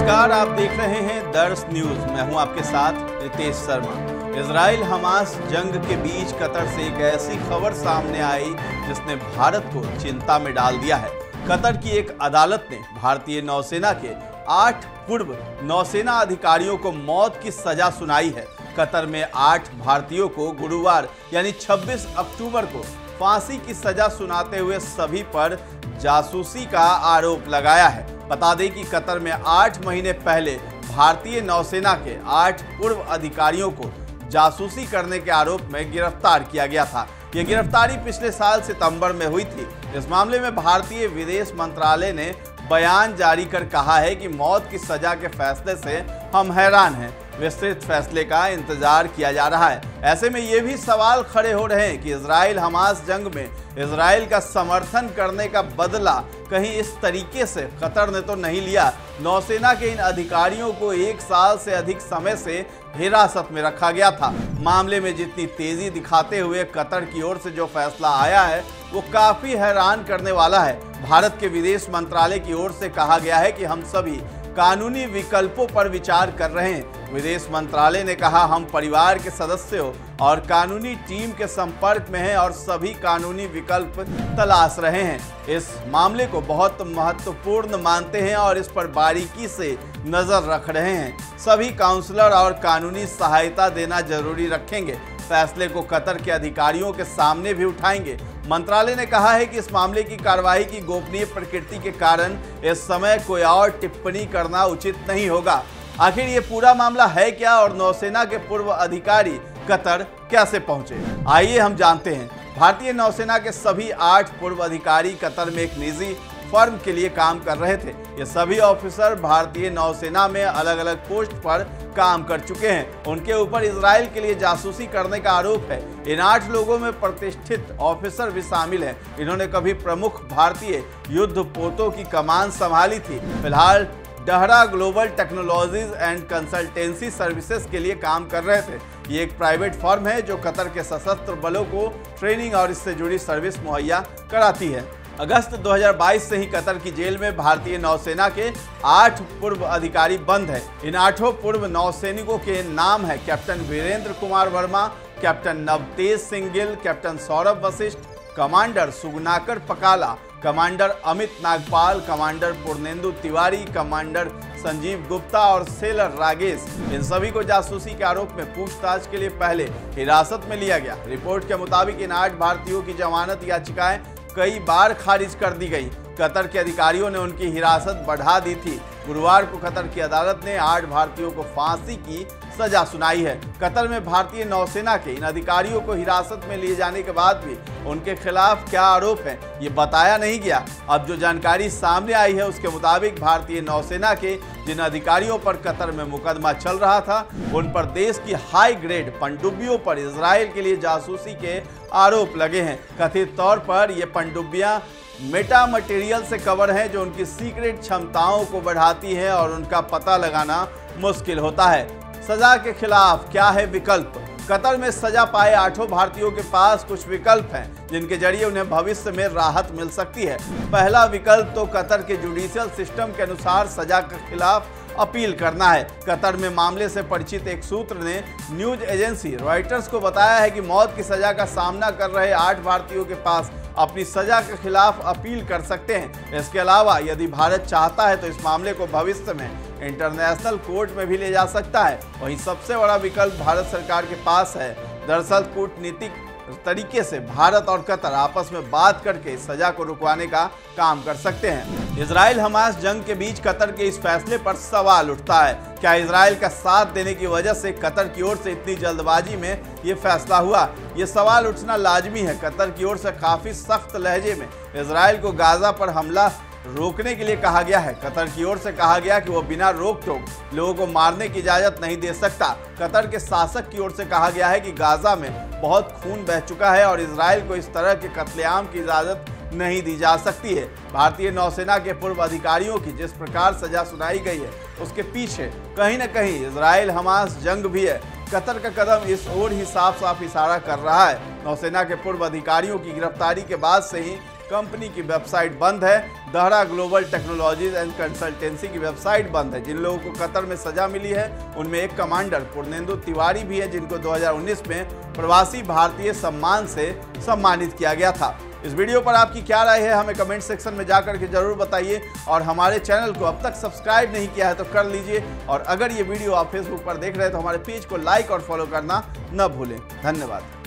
नमस्कार, आप देख रहे हैं दर्श न्यूज। मैं हूं आपके साथ रितेश शर्मा। इजराइल हमास जंग के बीच कतर से एक ऐसी खबर सामने आई जिसने भारत को चिंता में डाल दिया है। कतर की एक अदालत ने भारतीय नौसेना के 8 पूर्व नौसेना अधिकारियों को मौत की सजा सुनाई है। कतर में 8 भारतीयों को गुरुवार यानी 26 अक्टूबर को फांसी की सजा सुनाते हुए सभी पर जासूसी का आरोप लगाया है। बता दें कि कतर में 8 महीने पहले भारतीय नौसेना के 8 पूर्व अधिकारियों को जासूसी करने के आरोप में गिरफ्तार किया गया था। यह गिरफ्तारी पिछले साल सितंबर में हुई थी। इस मामले में भारतीय विदेश मंत्रालय ने बयान जारी कर कहा है कि मौत की सजा के फैसले से हम हैरान हैं। विस्तृत फैसले का इंतजार किया जा रहा है। ऐसे में ये भी सवाल खड़े हो रहे हैं कि इजराइल हमास जंग में इजराइल का समर्थन करने का बदला कहीं इस तरीके से कतर ने तो नहीं लिया। नौसेना के इन अधिकारियों को 1 साल से अधिक समय से हिरासत में रखा गया था। मामले में जितनी तेजी दिखाते हुए कतर की ओर से जो फैसला आया है वो काफी हैरान करने वाला है। भारत के विदेश मंत्रालय की ओर से कहा गया है कि हम सभी कानूनी विकल्पों पर विचार कर रहे हैं। विदेश मंत्रालय ने कहा, हम परिवार के सदस्यों और कानूनी टीम के संपर्क में हैं और सभी कानूनी विकल्प तलाश रहे हैं। इस मामले को बहुत महत्वपूर्ण मानते हैं और इस पर बारीकी से नजर रख रहे हैं। सभी काउंसलर और कानूनी सहायता देना जरूरी रखेंगे। फैसले को कतर के अधिकारियों के सामने भी उठाएंगे। मंत्रालय ने कहा है कि इस मामले की कार्रवाई की गोपनीय प्रकृति के कारण इस समय कोई और टिप्पणी करना उचित नहीं होगा। आखिर ये पूरा मामला है क्या और नौसेना के पूर्व अधिकारी कतर कैसे पहुंचे, आइए हम जानते हैं। भारतीय नौसेना के सभी 8 पूर्व अधिकारी कतर में एक निजी फर्म के लिए काम कर रहे थे। ये सभी ऑफिसर भारतीय नौसेना में अलग अलग पोस्ट पर काम कर चुके हैं। उनके ऊपर इजराइल के लिए जासूसी करने का आरोप है। इन 8 लोगों में प्रतिष्ठित ऑफिसर भी शामिल हैं। इन्होंने कभी प्रमुख भारतीय युद्ध पोतों की कमान संभाली थी। फिलहाल Dahra global technologies and consultancy services के लिए काम कर रहे थे। ये एक प्राइवेट फर्म है जो कतर के सशस्त्र बलों को ट्रेनिंग और इससे जुड़ी सर्विस मुहैया कराती है। अगस्त 2022 से ही कतर की जेल में भारतीय नौसेना के 8 पूर्व अधिकारी बंद हैं। इन 8 पूर्व नौसैनिकों के नाम है captain Virendra Kumar Verma, captain Navtej Singh Gill, captain Saurabh Vashisht, commander Sugunakar Pakala, commander Amit Nagpal, commander Purnendu Tiwari, commander Sanjeev Gupta और सेलर रागेश। इन सभी को जासूसी के आरोप में पूछताछ के लिए पहले हिरासत में लिया गया। रिपोर्ट के मुताबिक इन 8 भारतीयों की जमानत याचिकाएं कई बार खारिज कर दी गई। कतर के अधिकारियों ने उनकी हिरासत बढ़ा दी थी। गुरुवार को कतर की अदालत ने 8 भारतीयों को फांसी की सजा सुनाई है। कतर में भारतीय नौसेना के इन अधिकारियों को हिरासत में लिए जाने के बाद भी उनके खिलाफ क्या आरोप हैं, ये बताया नहीं गया। अब जो जानकारी सामने आई है उसके मुताबिक भारतीय नौसेना के जिन अधिकारियों पर कतर में मुकदमा चल रहा था उन पर देश की हाई ग्रेड पनडुब्बियों पर इजराइल के लिए जासूसी के आरोप लगे हैं। कथित तौर पर ये पनडुब्बियां मेटा मटेरियल से कवर हैं जो उनकी सीक्रेट क्षमताओं को बढ़ाती है और उनका पता लगाना मुश्किल होता है। सजा के खिलाफ क्या है विकल्प? कतर में सजा पाए 8 भारतीयों के पास कुछ विकल्प हैं जिनके जरिए उन्हें भविष्य में राहत मिल सकती है। पहला विकल्प तो कतर के जुडिशियल सिस्टम के अनुसार सजा के खिलाफ अपील करना है। कतर में मामले से परिचित एक सूत्र ने न्यूज एजेंसी रॉयटर्स को बताया है कि मौत की सजा का सामना कर रहे 8 भारतीयों के पास अपनी सजा के खिलाफ अपील कर सकते हैं। इसके अलावा यदि भारत चाहता है तो इस मामले को भविष्य में इंटरनेशनल कोर्ट में भी ले जा सकता है। वहीं सबसे बड़ा विकल्प भारत सरकार के पास है। दरअसल कूटनीतिक तरीके से भारत और कतर आपस में बात करके सजा को रुकवाने का काम कर सकते हैं। इजराइल हमास जंग के बीच कतर के इस फैसले पर सवाल उठता है। क्या इजराइल का साथ देने की वजह से कतर की ओर से इतनी जल्दबाजी में ये फैसला हुआ? ये सवाल उठना लाजमी है। कतर की ओर से काफी सख्त लहजे में इजराइल को गाजा पर हमला रोकने के लिए कहा गया है। कतर की ओर से कहा गया कि वो बिना रोक टोक लोगों को मारने की इजाजत नहीं दे सकता। कतर के शासक की ओर से कहा गया है कि गाजा में बहुत खून बह चुका है और इजराइल को इस तरह के कत्लेआम की इजाजत नहीं दी जा सकती है। भारतीय नौसेना के पूर्व अधिकारियों की जिस प्रकार सजा सुनाई गई है उसके पीछे कहीं न कहीं इजराइल हमास जंग भी है। कतर का कदम इस ओर ही साफ साफ इशारा कर रहा है। नौसेना के पूर्व अधिकारियों की गिरफ्तारी के बाद से ही कंपनी की वेबसाइट बंद है। दहरा ग्लोबल टेक्नोलॉजीज एंड कंसल्टेंसी की वेबसाइट बंद है। जिन लोगों को कतर में सजा मिली है उनमें एक कमांडर पूर्णेंदु तिवारी भी है, जिनको 2019 में प्रवासी भारतीय सम्मान से सम्मानित किया गया था। इस वीडियो पर आपकी क्या राय है हमें कमेंट सेक्शन में जाकर के जरूर बताइए, और हमारे चैनल को अब तक सब्सक्राइब नहीं किया है तो कर लीजिए, और अगर ये वीडियो आप फेसबुक पर देख रहे हैं तो हमारे पेज को लाइक और फॉलो करना न भूलें। धन्यवाद।